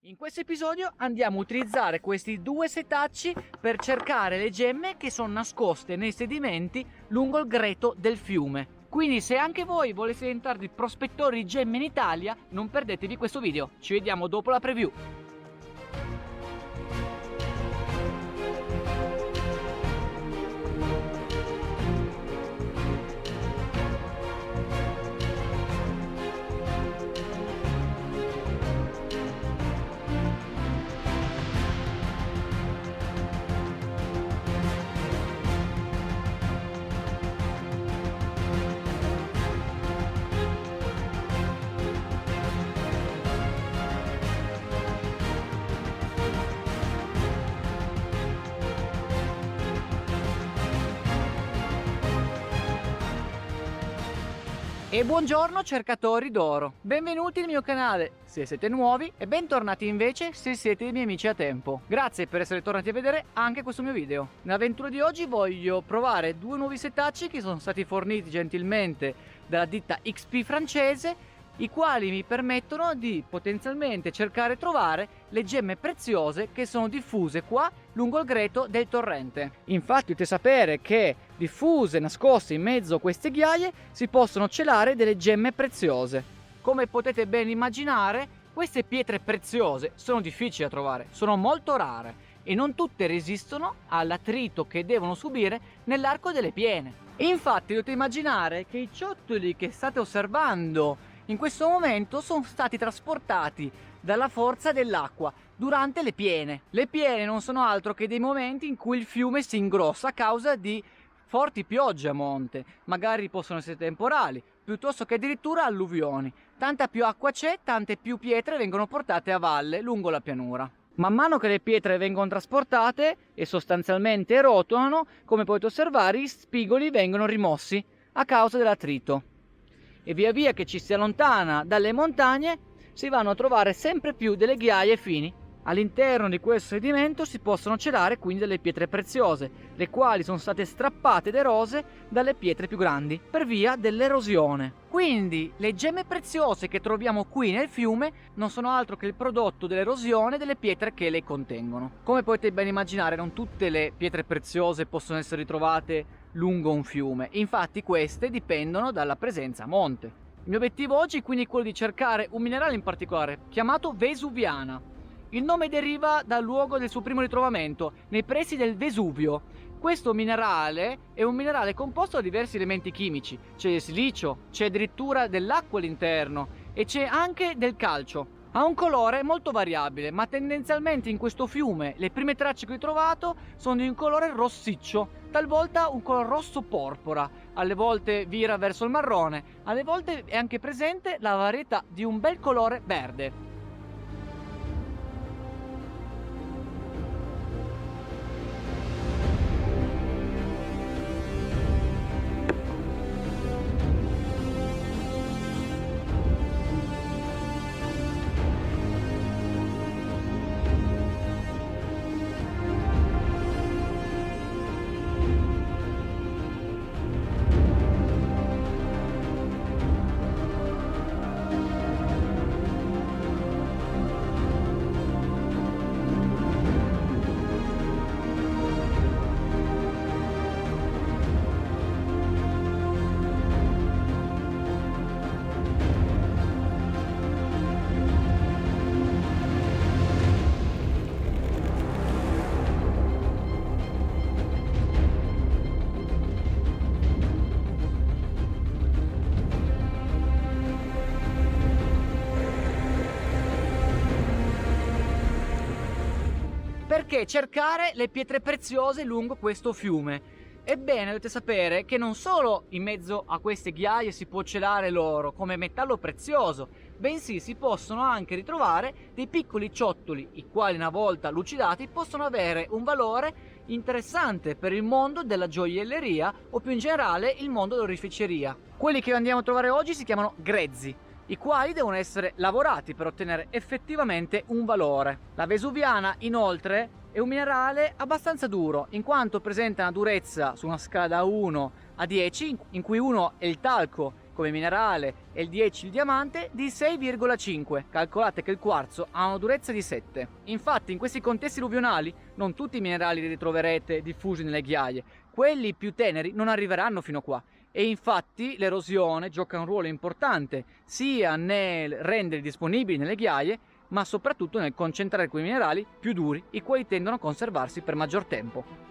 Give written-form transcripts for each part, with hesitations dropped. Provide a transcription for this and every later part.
In questo episodio andiamo a utilizzare questi due setacci per cercare le gemme che sono nascoste nei sedimenti lungo il greto del fiume. Quindi se anche voi volete diventare dei prospettori di gemme in Italia, non perdetevi questo video. Ci vediamo dopo la preview. E buongiorno cercatori d'oro, benvenuti nel mio canale se siete nuovi e bentornati invece se siete dei miei amici a tempo. Grazie per essere tornati a vedere anche questo mio video. Nell'avventura di oggi voglio provare due nuovi setacci che sono stati forniti gentilmente dalla ditta XP francese, i quali mi permettono di potenzialmente cercare e trovare le gemme preziose che sono diffuse qua lungo il greto del torrente. Infatti dovete sapere che diffuse, nascoste in mezzo a queste ghiaie, si possono celare delle gemme preziose. Come potete ben immaginare, queste pietre preziose sono difficili da trovare, sono molto rare e non tutte resistono all'attrito che devono subire nell'arco delle piene. E infatti dovete immaginare che i ciottoli che state osservando in questo momento sono stati trasportati dalla forza dell'acqua durante le piene. Le piene non sono altro che dei momenti in cui il fiume si ingrossa a causa di forti piogge a monte, magari possono essere temporali, piuttosto che addirittura alluvioni. Tanta più acqua c'è, tante più pietre vengono portate a valle lungo la pianura. Man mano che le pietre vengono trasportate e sostanzialmente rotolano, come potete osservare, i spigoli vengono rimossi a causa dell'attrito. E via via che ci si allontana dalle montagne si vanno a trovare sempre più delle ghiaie fini. All'interno di questo sedimento si possono celare quindi delle pietre preziose, le quali sono state strappate ed erose dalle pietre più grandi per via dell'erosione. Quindi le gemme preziose che troviamo qui nel fiume non sono altro che il prodotto dell'erosione delle pietre che le contengono. Come potete ben immaginare, non tutte le pietre preziose possono essere ritrovate lungo un fiume, infatti queste dipendono dalla presenza a monte. Il mio obiettivo oggi è quindi quello di cercare un minerale in particolare chiamato vesuviana. Il nome deriva dal luogo del suo primo ritrovamento, nei pressi del Vesuvio. Questo minerale è un minerale composto da diversi elementi chimici, c'è il silicio, c'è addirittura dell'acqua all'interno e c'è anche del calcio. Ha un colore molto variabile, ma tendenzialmente in questo fiume le prime tracce che ho trovato sono di un colore rossiccio, talvolta un colore rosso porpora, alle volte vira verso il marrone, alle volte è anche presente la varietà di un bel colore verde. Perché cercare le pietre preziose lungo questo fiume? Ebbene, dovete sapere che non solo in mezzo a queste ghiaie si può celare l'oro come metallo prezioso, bensì si possono anche ritrovare dei piccoli ciottoli, i quali una volta lucidati possono avere un valore interessante per il mondo della gioielleria o più in generale il mondo dell'oreficeria. Quelli che andiamo a trovare oggi si chiamano grezzi, i quali devono essere lavorati per ottenere effettivamente un valore. La vesuviana inoltre è un minerale abbastanza duro, in quanto presenta una durezza su una scala da 1 a 10, in cui 1 è il talco come minerale e il 10 il diamante, di 6,5. Calcolate che il quarzo ha una durezza di 7. Infatti in questi contesti alluvionali non tutti i minerali li ritroverete diffusi nelle ghiaie, quelli più teneri non arriveranno fino qua. E infatti l'erosione gioca un ruolo importante sia nel renderli disponibili nelle ghiaie, ma soprattutto nel concentrare quei minerali più duri, i quali tendono a conservarsi per maggior tempo.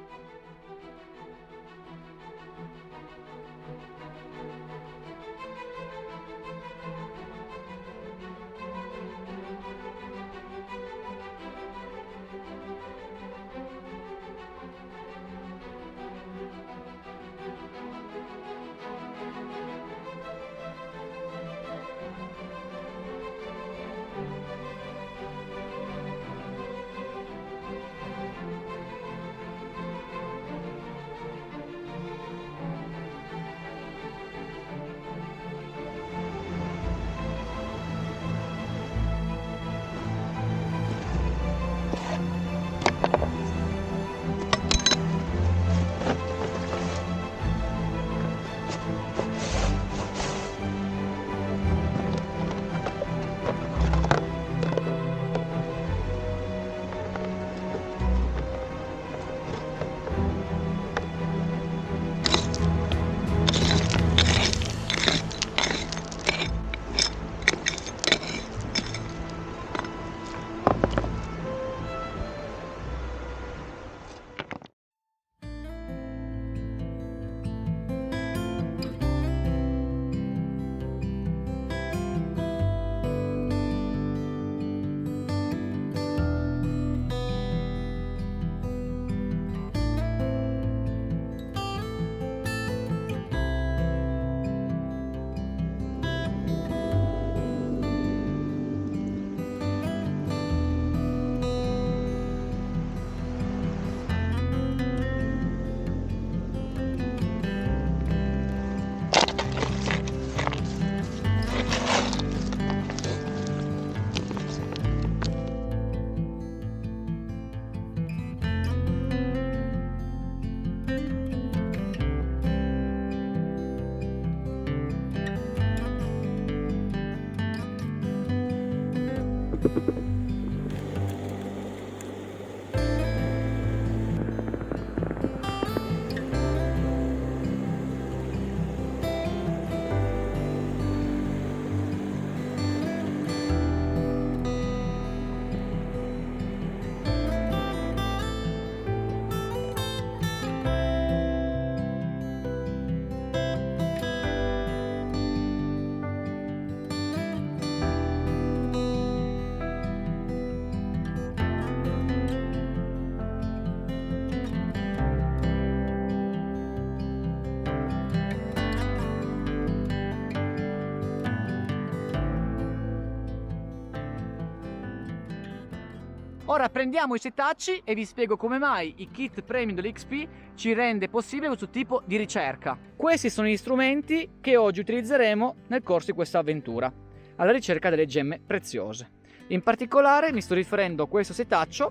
Ora prendiamo i setacci e vi spiego come mai i kit premium dell'XP ci rende possibile questo tipo di ricerca. Questi sono gli strumenti che oggi utilizzeremo nel corso di questa avventura, alla ricerca delle gemme preziose. In particolare mi sto riferendo a questo setaccio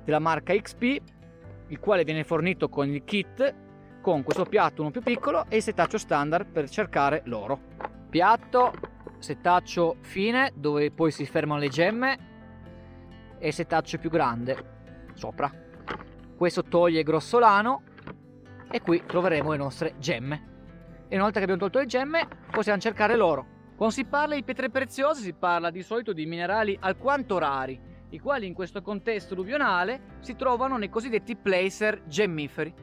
della marca XP, il quale viene fornito con il kit con questo piatto, uno più piccolo, e il setaccio standard per cercare l'oro. Piatto, setaccio fine dove poi si fermano le gemme, e setaccio più grande sopra. Questo toglie il grossolano e qui troveremo le nostre gemme. E una volta che abbiamo tolto le gemme possiamo cercare l'oro. Quando si parla di pietre preziose si parla di solito di minerali alquanto rari, i quali in questo contesto alluvionale si trovano nei cosiddetti placer gemmiferi,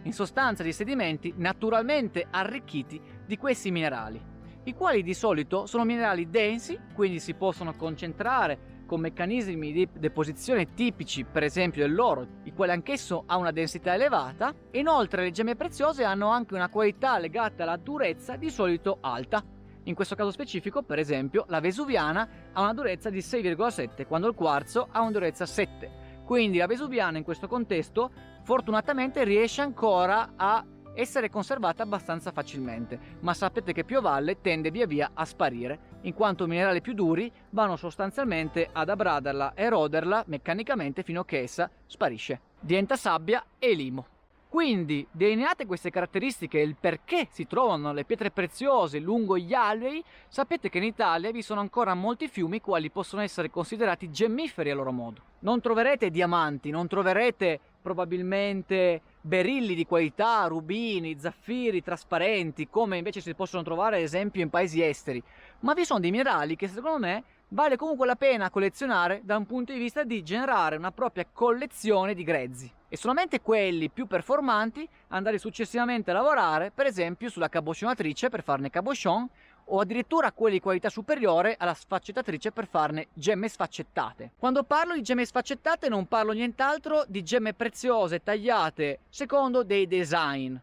in sostanza di sedimenti naturalmente arricchiti di questi minerali, i quali di solito sono minerali densi, quindi si possono concentrare con meccanismi di deposizione tipici, per esempio dell'oro, il quale anch'esso ha una densità elevata. Inoltre le gemme preziose hanno anche una qualità legata alla durezza di solito alta. In questo caso specifico, per esempio, la vesuviana ha una durezza di 6,7, quando il quarzo ha una durezza 7. Quindi la vesuviana in questo contesto fortunatamente riesce ancora a essere conservata abbastanza facilmente, ma sapete che più a valle tende via via a sparire, in quanto i minerali più duri vanno sostanzialmente ad abraderla e eroderla meccanicamente fino a che essa sparisce, diventa sabbia e limo. Quindi, delineate queste caratteristiche e il perché si trovano le pietre preziose lungo gli alvei, sapete che in Italia vi sono ancora molti fiumi quali possono essere considerati gemmiferi a loro modo. Non troverete diamanti, non troverete probabilmente berilli di qualità, rubini, zaffiri trasparenti, come invece si possono trovare ad esempio in paesi esteri, ma vi sono dei minerali che secondo me vale comunque la pena collezionare da un punto di vista di generare una propria collezione di grezzi e solamente quelli più performanti andare successivamente a lavorare per esempio sulla cabochionatrice per farne cabochon o addirittura quelli di qualità superiore alla sfaccettatrice per farne gemme sfaccettate. Quando parlo di gemme sfaccettate non parlo nient'altro di gemme preziose tagliate secondo dei design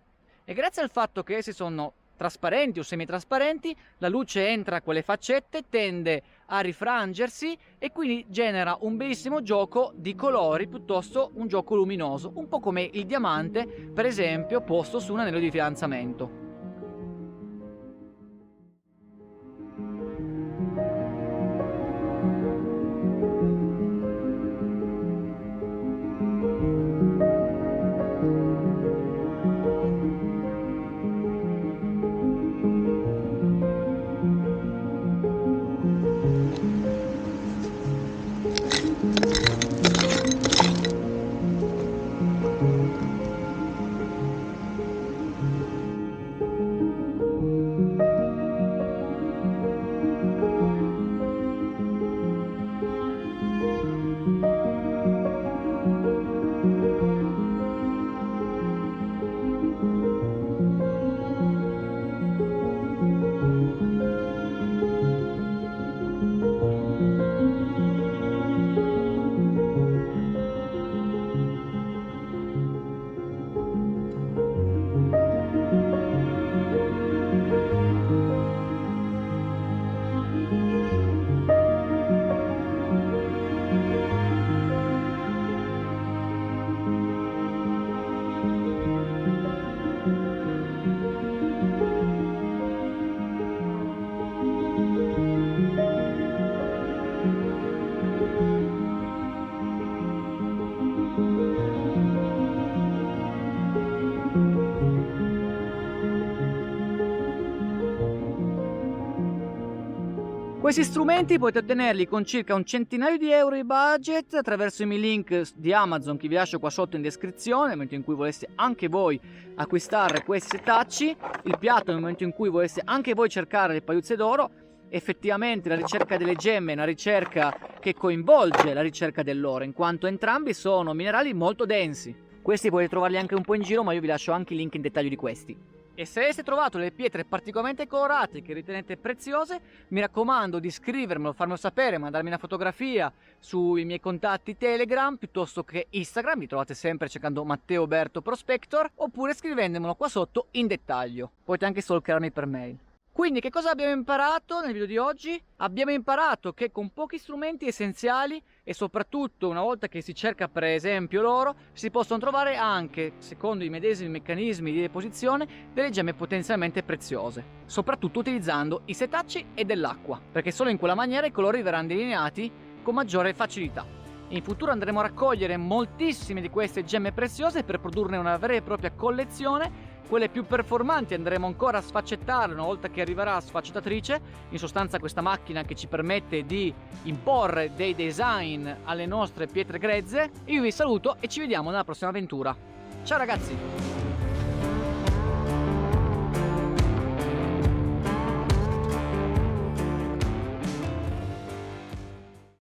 e grazie al fatto che essi sono trasparenti o semitrasparenti, la luce entra a quelle faccette, tende a rifrangersi e quindi genera un bellissimo gioco di colori piuttosto un gioco luminoso, un po' come il diamante per esempio posto su un anello di fidanzamento. Questi strumenti potete ottenerli con circa un centinaio di euro di budget attraverso i miei link di Amazon che vi lascio qua sotto in descrizione nel momento in cui voleste anche voi acquistare questi setacci, il piatto nel momento in cui voleste anche voi cercare le pagliuzze d'oro. Effettivamente la ricerca delle gemme è una ricerca che coinvolge la ricerca dell'oro in quanto entrambi sono minerali molto densi. Questi potete trovarli anche un po' in giro ma io vi lascio anche i link in dettaglio di questi. E se aveste trovato le pietre particolarmente colorate che ritenete preziose, mi raccomando di scrivermelo, farmelo sapere, mandarmi una fotografia sui miei contatti Telegram piuttosto che Instagram, mi trovate sempre cercando Matteo Berto Prospector, oppure scrivendomelo qua sotto in dettaglio. Potete anche stalkerarmi per mail. Quindi che cosa abbiamo imparato nel video di oggi? Abbiamo imparato che con pochi strumenti essenziali e soprattutto una volta che si cerca per esempio l'oro si possono trovare anche, secondo i medesimi meccanismi di deposizione, delle gemme potenzialmente preziose, soprattutto utilizzando i setacci e dell'acqua, perché solo in quella maniera i colori verranno delineati con maggiore facilità. In futuro andremo a raccogliere moltissime di queste gemme preziose per produrne una vera e propria collezione. Quelle più performanti andremo ancora a sfaccettarle una volta che arriverà la sfaccettatrice, in sostanza questa macchina che ci permette di imporre dei design alle nostre pietre grezze. Io vi saluto e ci vediamo nella prossima avventura. Ciao ragazzi!